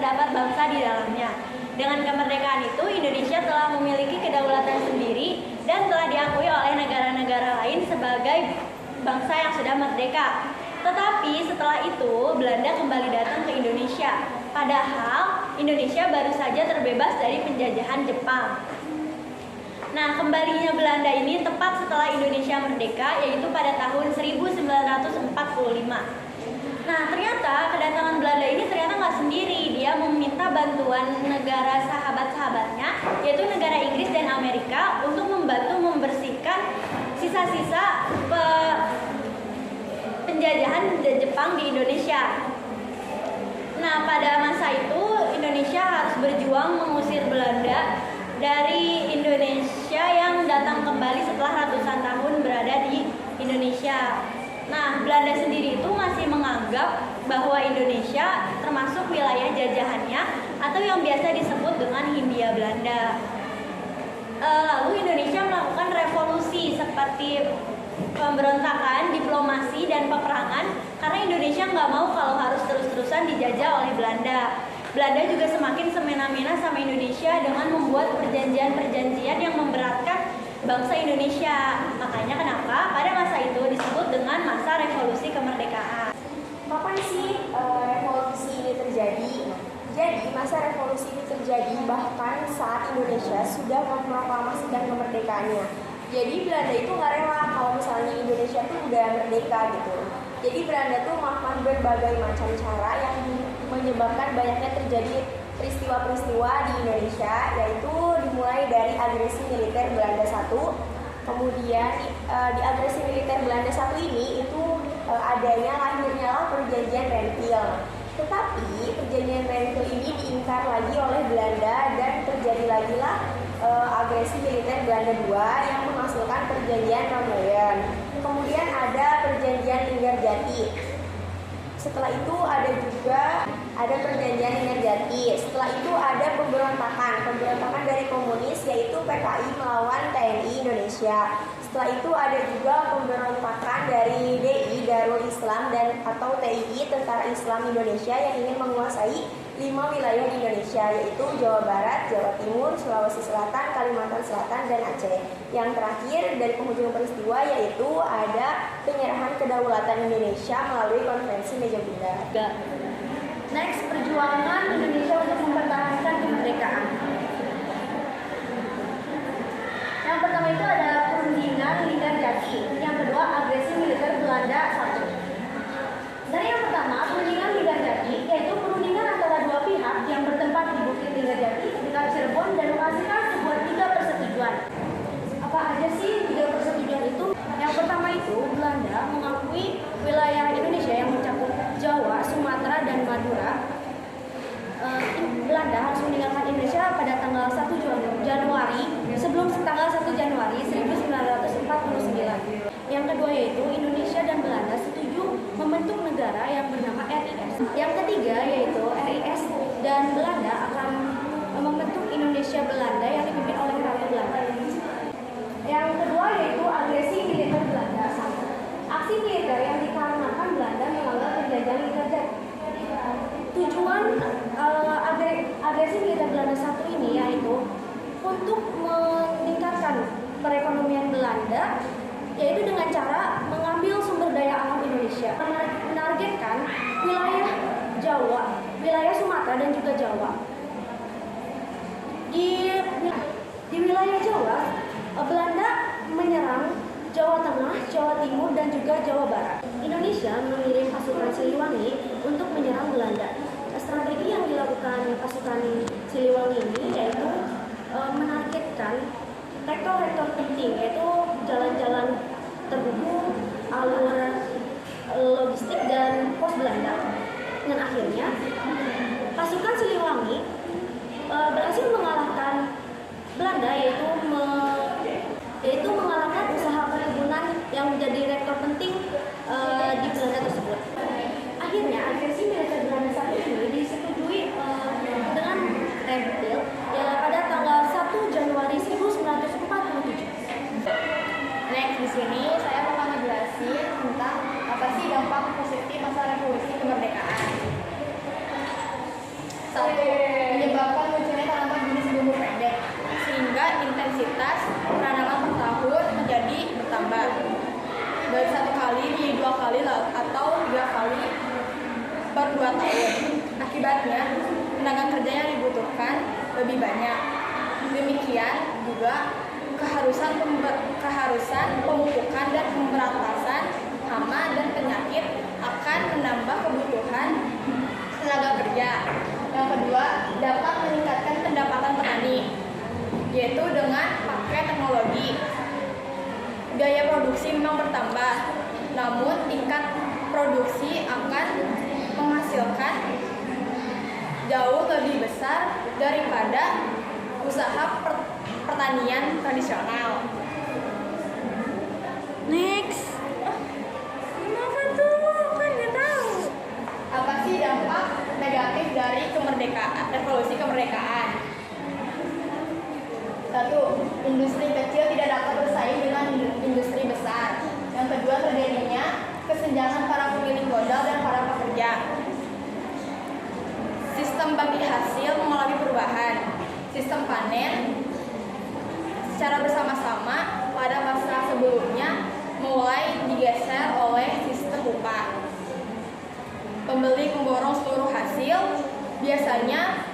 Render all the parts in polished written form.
terdapat bangsa di dalamnya. Dengan kemerdekaan itu, Indonesia telah memiliki kedaulatan sendiri dan telah diakui oleh negara-negara lain sebagai bangsa yang sudah merdeka. Tetapi setelah itu, Belanda kembali datang ke Indonesia. Padahal, Indonesia baru saja terbebas dari penjajahan Jepang. Nah, kembalinya Belanda ini tepat setelah Indonesia merdeka, yaitu pada tahun 1945. Nah, ternyata kedatangan Belanda ini ternyata nggak sendiri. Dia meminta bantuan negara sahabat-sahabatnya, yaitu negara Inggris dan Amerika, untuk membantu membersihkan sisa-sisa penjajahan Jepang di Indonesia. Nah, pada masa itu Indonesia harus berjuang mengusir Belanda dari Indonesia yang datang kembali setelah ratusan tahun berada di Indonesia. Nah, Belanda sendiri itu masih menganggap bahwa Indonesia termasuk wilayah jajahannya atau yang biasa disebut dengan Hindia Belanda. Lalu Indonesia melakukan revolusi seperti pemberontakan, diplomasi, dan peperangan karena Indonesia nggak mau kalau harus terus-terusan dijajah oleh Belanda. Belanda juga semakin semena-mena sama Indonesia dengan membuat perjanjian-perjanjian yang memberatkan bangsa Indonesia. Makanya kenapa pada masa itu disebut dengan masa revolusi kemerdekaan. Kapan sih revolusi ini terjadi? Jadi masa revolusi ini terjadi bahkan saat Indonesia sudah memproklamasikan kemerdekaannya. Jadi Belanda itu nggak rela kalau misalnya Indonesia tuh udah merdeka gitu. Jadi Belanda tuh melakukan berbagai macam cara yang menyebabkan banyaknya terjadi peristiwa-peristiwa di Indonesia, yaitu dimulai dari agresi militer Belanda I. Kemudian di agresi militer Belanda I ini itu adanya lahirnya lah perjanjian Renville. Tetapi perjanjian Renville ini diingkar lagi oleh Belanda dan terjadi lagi lah agresi militer Belanda II yang menghasilkan perjanjian Rooijen. Kemudian ada perjanjian Linggarjati. Setelah itu ada perjanjian Linggarjati. Setelah itu ada pemberontakan dari komunis, yaitu PKI melawan TNI Indonesia. Setelah itu ada juga pemberontakan dari DI Darul Islam dan atau TII Tentara Islam Indonesia yang ingin menguasai 5 wilayah di Indonesia, yaitu Jawa Barat, Jawa Timur, Sulawesi Selatan, Kalimantan Selatan, dan Aceh. Yang terakhir dari penghujung peristiwa yaitu ada penyerahan kedaulatan Indonesia melalui Konferensi Meja Bunda. Next, perjuangan Indonesia untuk mempertahankan kemerdekaan. Yang pertama itu ada perundingan Linggarjati, yang kedua agresi militer Belanda I. Dari yang pertama, perundingan Linggarjati, yaitu perundingan antara dua pihak yang bertempat di Bukit Linggarjati dekat Cirebon dan menghasilkan sebuah 3 persetujuan. Apa aja sih 3 persetujuan itu? Yang pertama itu, Belanda mengakui wilayah Indonesia yang mencakup Jawa, Sumatera, dan Madura. Belanda harus meninggalkan Indonesia pada tanggal 1 Januari sebelum tanggal 1 Januari 1949. Yang kedua yaitu Indonesia dan Belanda setuju membentuk negara yang bernama RIS. Yang ketiga yaitu RIS dan Belanda akan membentuk Indonesia Belanda yang dipimpin oleh Ratu Belanda. Yang kedua yaitu agresi militer Belanda. Aksi militer yang dikarenakan Belanda menganggap penjajahan Linggarjati. Tujuan agresi militer Belanda I ini yaitu untuk meningkatkan perekonomian Belanda, yaitu dengan cara mengambil sumber daya alam Indonesia, menargetkan wilayah Jawa, wilayah Sumatera, dan juga Jawa. Di wilayah Jawa, Belanda menyerang Jawa Tengah, Jawa Timur, dan juga Jawa Barat. Indonesia mengirim pasukan Siliwangi untuk menyerang Belanda. Strategi yang dilakukan pasukan Siliwangi ini yaitu menargetkan rektor-rektor penting, yaitu jalan-jalan terhubung, alur logistik, dan pos Belanda. Dan akhirnya pasukan Siliwangi berhasil mengalahkan Belanda, yaitu mengalahkan usaha perkebunan yang menjadi rektor penting di Belanda tersebut. Akhirnya agresi militer Belanda I ini disetujui dengan Renville pada tanggal 1 Januari 1947. Next, di sini saya akan ngejelasin tentang apa sih dampak positif masa revolusi kemerdekaan. Satu, menyebabkan munculnya tanaman jenis berumur pendek, sehingga intensitas penanaman per tahun menjadi bertambah. Dari 1 kali menjadi 2 kali atau 3 kali per 2 tahun. Akibatnya, tenaga kerja yang dibutuhkan lebih banyak. Demikian juga keharusan pemupukan dan pemberantasan hama dan penyakit akan menambah kebutuhan tenaga kerja. Yang kedua, dapat meningkatkan pendapatan petani, yaitu dengan pakai teknologi. Biaya produksi memang bertambah, namun tingkat produksi akan menghasilkan jauh lebih besar daripada usaha pertanian tradisional. Next. Kenapa tuh? Kan nggak tahu. Apa sih dampak negatif dari revolusi kemerdekaan? 1. Industri kecil tidak dapat bersaing dengan industri besar. Yang kedua, terjadinya kesenjangan para pemilik modal dan para pekerja. Sistem bagi hasil mengalami perubahan. Sistem panen secara bersama-sama pada masa sebelumnya mulai digeser oleh sistem upah. Pembeli memborong seluruh hasil, biasanya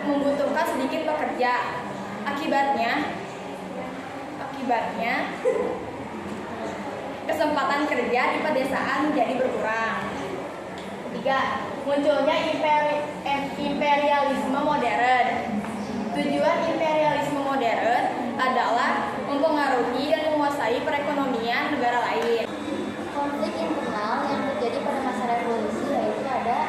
membutuhkan sedikit pekerja. Akibatnya kesempatan kerja di pedesaan menjadi berkurang. 3. Munculnya imperialisme modern. Tujuan imperialisme modern adalah mempengaruhi dan menguasai perekonomian negara lain. Konflik internal yang terjadi pada masa revolusi yaitu ada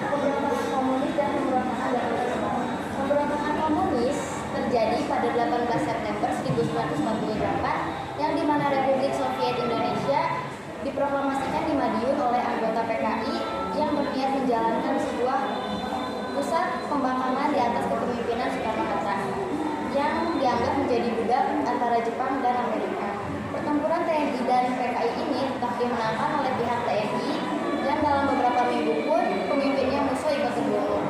pemberontakan komunis dan pemberontakan Darulisme. Pemberontakan komunis terjadi pada 18 September 1948 yang dimana Republik Soviet Indonesia diproklamasikan di Madiun oleh anggota PKI yang berniat menjalankan sebuah pusat pembangkangan di atas kepemimpinan Soekarno-Hatta yang dianggap menjadi budak antara Jepang dan Amerika. Pertempuran TNI dan PKI ini tetap dimenangkan oleh pihak TNI dan dalam beberapa minggu pun pemimpinnya musuh ikut terbunuh.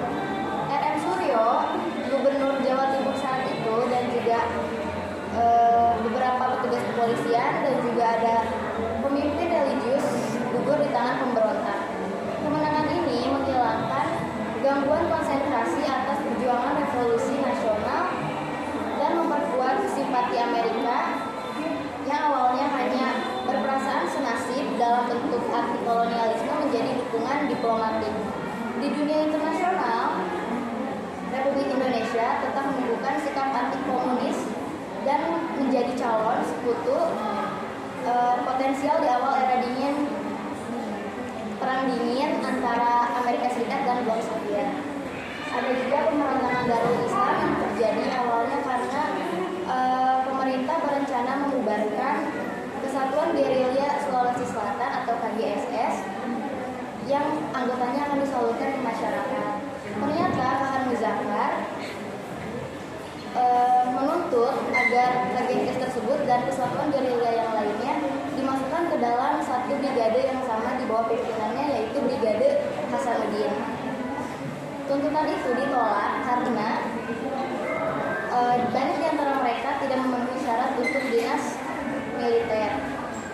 R.M. Suryo, Gubernur Jawa Timur saat itu, dan juga beberapa petugas kepolisian dan juga ada pemimpin religius gugur di tangan pemberontak. Kemenangan ini menghilangkan gangguan konsentrasi atas perjuangan revolusi nasional dan memperkuat simpati Amerika yang awalnya hanya berperasaan senasib dalam bentuk anti kolonialisme menjadi dukungan diplomatik. Di dunia internasional, Republik Indonesia tetap menunjukkan sikap anti komunis dan menjadi calon sekutu potensial di awal era perang dingin antara Amerika Serikat dan blok Soviet. Ada juga pemberontakan Darul Islam yang terjadi awalnya karena pemerintah berencana membubarkan Kesatuan Gerilya Sulawesi Selatan atau KGSS yang anggotanya akan disalurkan ke masyarakat. Ternyata Khan Muzaffar menuntut agar KGSS tersebut dan kesatuan gerilya yang lainnya dimasukkan ke dalam satu brigade yang sama di bawah pimpinannya, yaitu Brigade Hasanuddin. Tuntutan itu ditolak karena banyak di antara mereka tidak memenuhi syarat untuk dinas militer.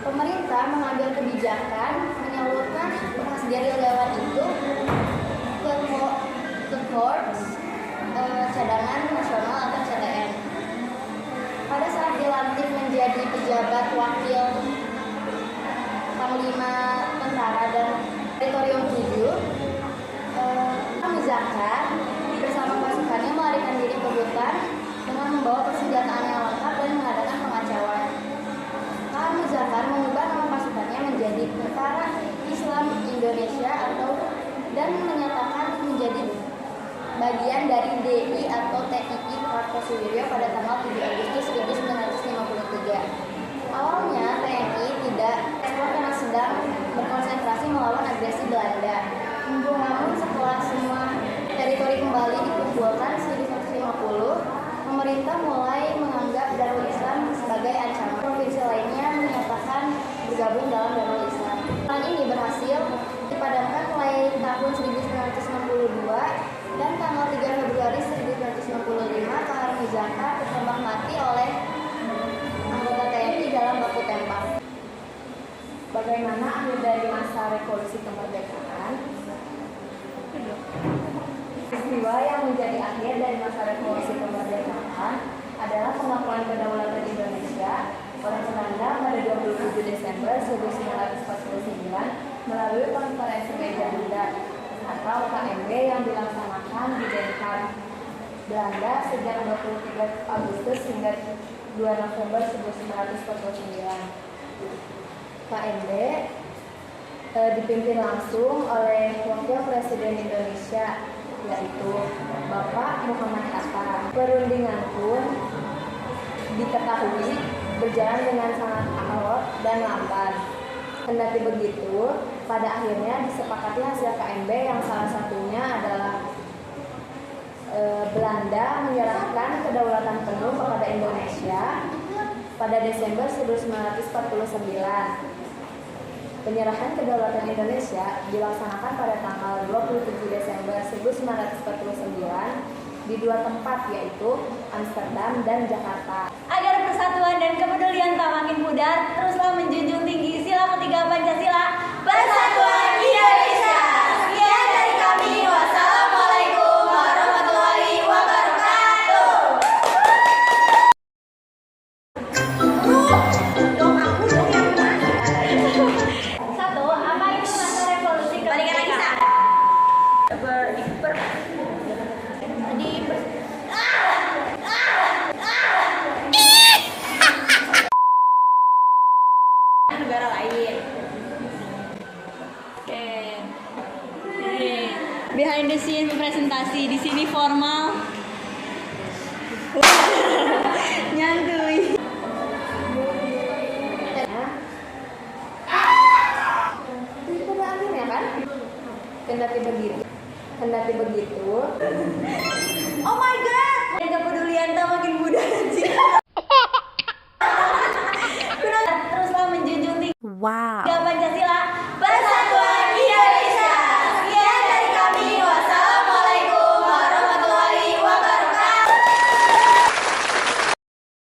Pemerintah mengambil kebijakan menyalurkan bekas gerilyawan itu ke Korps Cadangan Nasional atau CTN. Pada saat dilantik menjadi pejabat wakil Panglima Tentara dan Teritorium 7, Muzaffar bersama pasukannya melarikan diri ke hutan dengan membawa persenjataan yang lengkap dan mengadakan pengacauan. Khan Muzaffar mengubah nama pasukannya menjadi Tentara Islam Indonesia dan menyatakan menjadi bagian dari DI atau TII Kartosuwiryo pada tanggal 7 Agustus 1953. Awalnya TNI tidak respon karena sedang berkonsentrasi melawan agresi Belanda. Namun setelah semua teritori kembali dikumpulkan 1950, pemerintah mulai menganggap Darul Islam sebagai ancaman. Provinsi lainnya menyatakan bergabung dalam Darul Islam. Perang ini berhasil dipadamkan mulai tahun 1954 dan tanggal 3 Februari 1965 Kahar Muzaka ditembak mati oleh anggota TNI dalam baku tembak. Bagaimana akhir dari masa revolusi kemerdekaan? Peristiwa yang menjadi akhir dari masa revolusi kemerdekaan adalah pengakuan kedaulatan Indonesia oleh Belanda pada 27 Desember 1949 melalui Konferensi Meja Bunda atau KMB yang dilaksanakan di Den Haag, Belanda sejak 23 Agustus hingga 2 November 1949. KMB dipimpin langsung oleh Wakil Presiden Indonesia, yaitu Bapak Muhammad Hatta. Perundingan pun diketahui berjalan dengan sangat alot dan lambat. Kendati begitu, pada akhirnya disepakati hasil KMB yang salah satunya adalah Belanda menyerahkan kedaulatan penuh kepada Indonesia pada Desember 1949. Penyerahan kedaulatan Indonesia dilaksanakan pada tanggal 27 Desember 1949 di dua tempat, yaitu Amsterdam dan Jakarta. Agar persatuan dan kepedulian tak makin pudar, teruslah menjunjung tinggi sila ketiga Pancasila, Persatuan Indonesia. Sekian dari kami. Wassalamualaikum warahmatullahi wabarakatuh. Satu, apa itu masa revolusi kemerdekaan? Negara lain. Oke. Jadi, behind the scene presentasi di sini formal. Nyantui. Itu pada akhirnya kan? Kendati begitu. Oh my god. Dan kepedulian tak makin mudah anjir. Teruslah menjunjung tinggi. Wow. Pancasila, Persatuan